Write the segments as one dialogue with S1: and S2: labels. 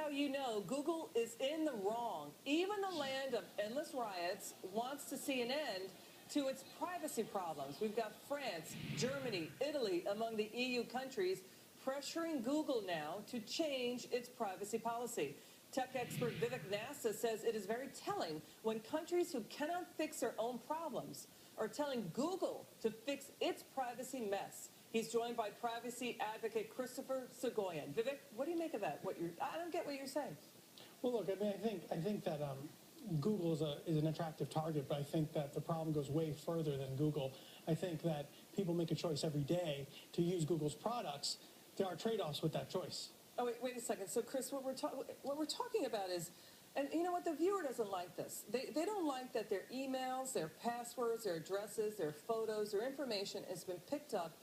S1: how you know Google is in the wrong. Even the land of endless riots wants to see an end to its privacy problems. We've got France, Germany, Italy among the EU countries pressuring Google now to change its privacy policy. Tech expert Vivek Nasa says it is very telling when countries who cannot fix their own problems are telling Google to fix its privacy mess. He's joined by privacy advocate Christopher Segoyan. Vivek, what do you make of that? I don't get what you're saying.
S2: Well, look, I mean, I think that Google is an attractive target, but I think that the problem goes way further than Google. I think that people make a choice every day to use Google's products. There are trade-offs with that choice.
S1: Oh, wait a second. So, Chris, what we're talking about is, and you know what, the viewer doesn't like this. They don't like that their emails, their passwords, their addresses, their photos, their information has been picked up.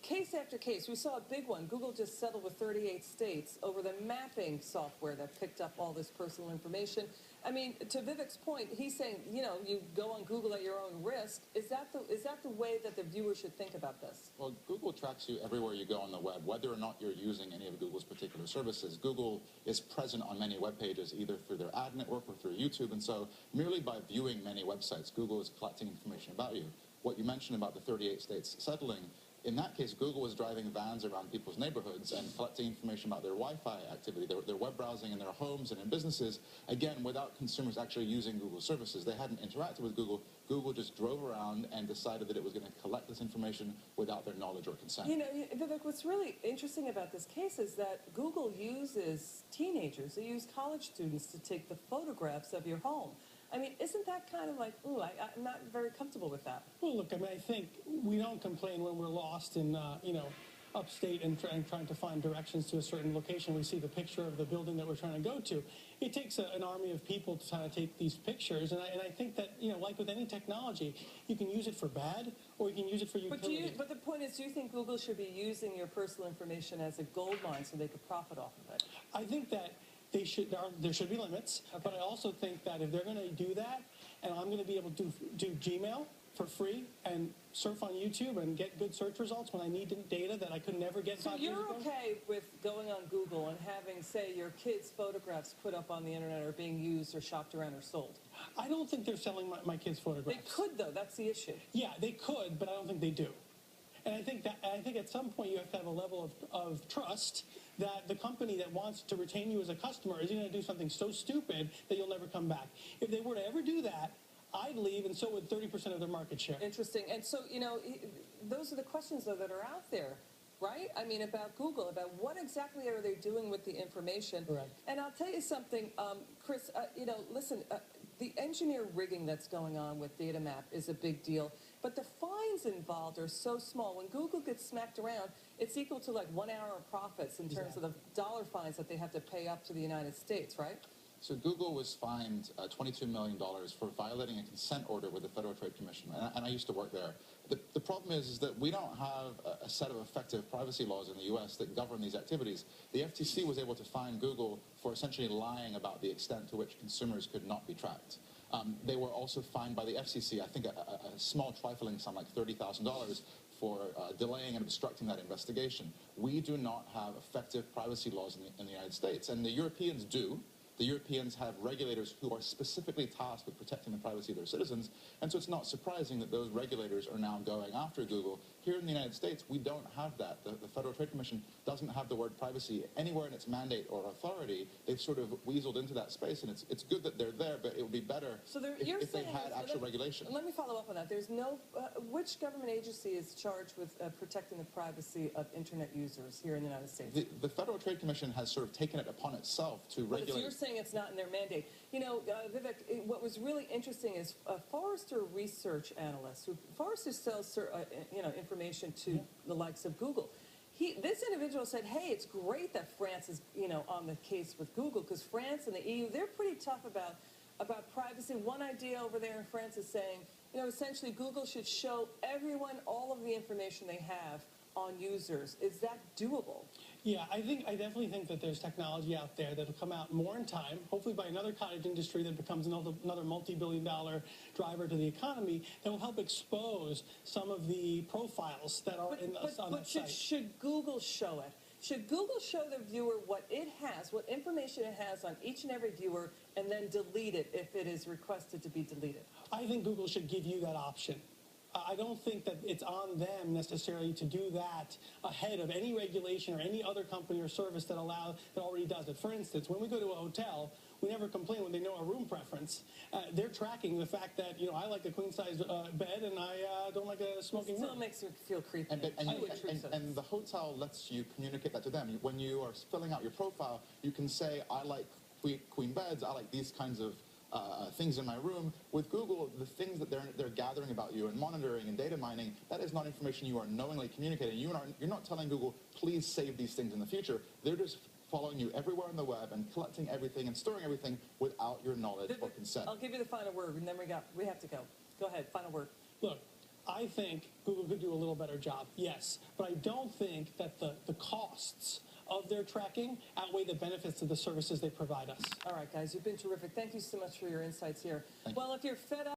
S1: Case after case. We saw a big one. Google just settled with 38 states over the mapping software that picked up all this personal information. I mean, to Vivek's point, he's saying, you know, you go on Google at your own risk. Is that the way that the viewer should think about this?
S3: Well, Google tracks you everywhere you go on the web, whether or not you're using any of Google's particular services. Google is present on many web pages, either through their ad network or through YouTube, and so merely by viewing many websites, Google is collecting information about you. What you mentioned about the 38 states settling, in that case, Google was driving vans around people's neighborhoods and collecting information about their Wi-Fi activity, their web browsing in their homes and in businesses, again, without consumers actually using Google services. They hadn't interacted with Google. Google just drove around and decided that it was going to collect this information without their knowledge or consent.
S1: You know, Vivek, what's really interesting about this case is that Google uses teenagers. They use college students to take the photographs of your home. I mean, isn't that kind of like, ooh, I'm not very comfortable with that.
S2: Well, look, I mean, I think we don't complain when we're lost in, you know, upstate and trying to find directions to a certain location. We see the picture of the building that we're trying to go to. It takes an army of people to kind of take these pictures, and I think that, you know, like with any technology, you can use it for bad or you can use it for utility.
S1: But the point is, do you think Google should be using your personal information as a gold mine so they could profit off of it?
S2: I think that there should be limits, okay. But I also think that if they're going to do that, and I'm going to be able to do Gmail for free and surf on YouTube and get good search results when I need data that I could never get.
S1: So you're okay with going on Google and having, say, your kids' photographs put up on the internet or being used or shopped around or sold?
S2: I don't think they're selling my kids' photographs.
S1: They could, though. That's the issue.
S2: Yeah, they could, but I don't think they do. And I think at some point you have to have a level of trust that the company that wants to retain you as a customer isn't going to do something so stupid that you'll never come back. If they were to ever do that, I'd leave, and so would 30% of their market share.
S1: Interesting. And so, you know, those are the questions, though, that are out there, right? I mean, about Google, about what exactly are they doing with the information.
S2: Right.
S1: And I'll tell you something, Chris, you know, listen, the engineer rigging that's going on with DataMap is a big deal, but the fines involved are so small. When Google gets smacked around, it's equal to like 1 hour of profits in terms of the dollar fines that they have to pay up to the United States, right?
S3: So Google was fined $22 million for violating a consent order with the Federal Trade Commission, and I used to work there. The problem is that we don't have a set of effective privacy laws in the U.S. that govern these activities. The FTC was able to fine Google for essentially lying about the extent to which consumers could not be tracked. They were also fined by the FCC, I think a small trifling sum like $30,000 for delaying and obstructing that investigation. We do not have effective privacy laws in the United States, and the Europeans do. The Europeans have regulators who are specifically tasked with protecting the privacy of their citizens, and so it's not surprising that those regulators are now going after Google. Here in the United States, we don't have that. The Federal Trade Commission doesn't have the word privacy anywhere in its mandate or authority. They've sort of weaseled into that space, and it's good that they're there, but it would be better if they had actual regulation.
S1: Let me follow up on that. There's no, which government agency is charged with protecting the privacy of Internet users here in the United States?
S3: The Federal Trade Commission has sort of taken it upon itself to regulate.
S1: So you're saying it's not in their mandate. You know, Vivek, what was really interesting is a Forrester research analyst, Forrester sells you know, information to the likes of Google. This individual said, hey, it's great that France is, you know, on the case with Google, because France and the EU, they're pretty tough about privacy. One idea over there in France is saying, you know, essentially Google should show everyone all of the information they have on users. Is that doable?
S2: Yeah, I definitely think that there's technology out there that'll come out more in time, hopefully by another cottage industry that becomes another multi-billion-dollar driver to the economy that will help expose some of the profiles that are on that site.
S1: But should Google show it? Should Google show the viewer what it has, what information it has on each and every viewer, and then delete it if it is requested to be deleted?
S2: I think Google should give you that option. I don't think that it's on them necessarily to do that ahead of any regulation or any other company or service that already does it. For instance, when we go to a hotel, we never complain when they know our room preference. They're tracking the fact that, I like a queen-size bed and I don't like a smoking room.
S1: It still makes me feel creepy.
S3: And the hotel lets you communicate that to them. When you are filling out your profile, you can say, I like queen beds, I like these kinds of things in my room. With Google, the things that they're gathering about you and monitoring and data mining, that is not information you are knowingly communicating. You're not telling Google, please save these things in the future. They're just following you everywhere on the web and collecting everything and storing everything without your knowledge or consent.
S1: I'll give you the final word, and then we have to go. Go ahead, final word.
S2: Look, I think Google could do a little better job, yes, but I don't think that the costs of their tracking outweigh the benefits of the services they provide us.
S1: All right, guys, you've been terrific. Thank you so much for your insights here. Well, if you're fed up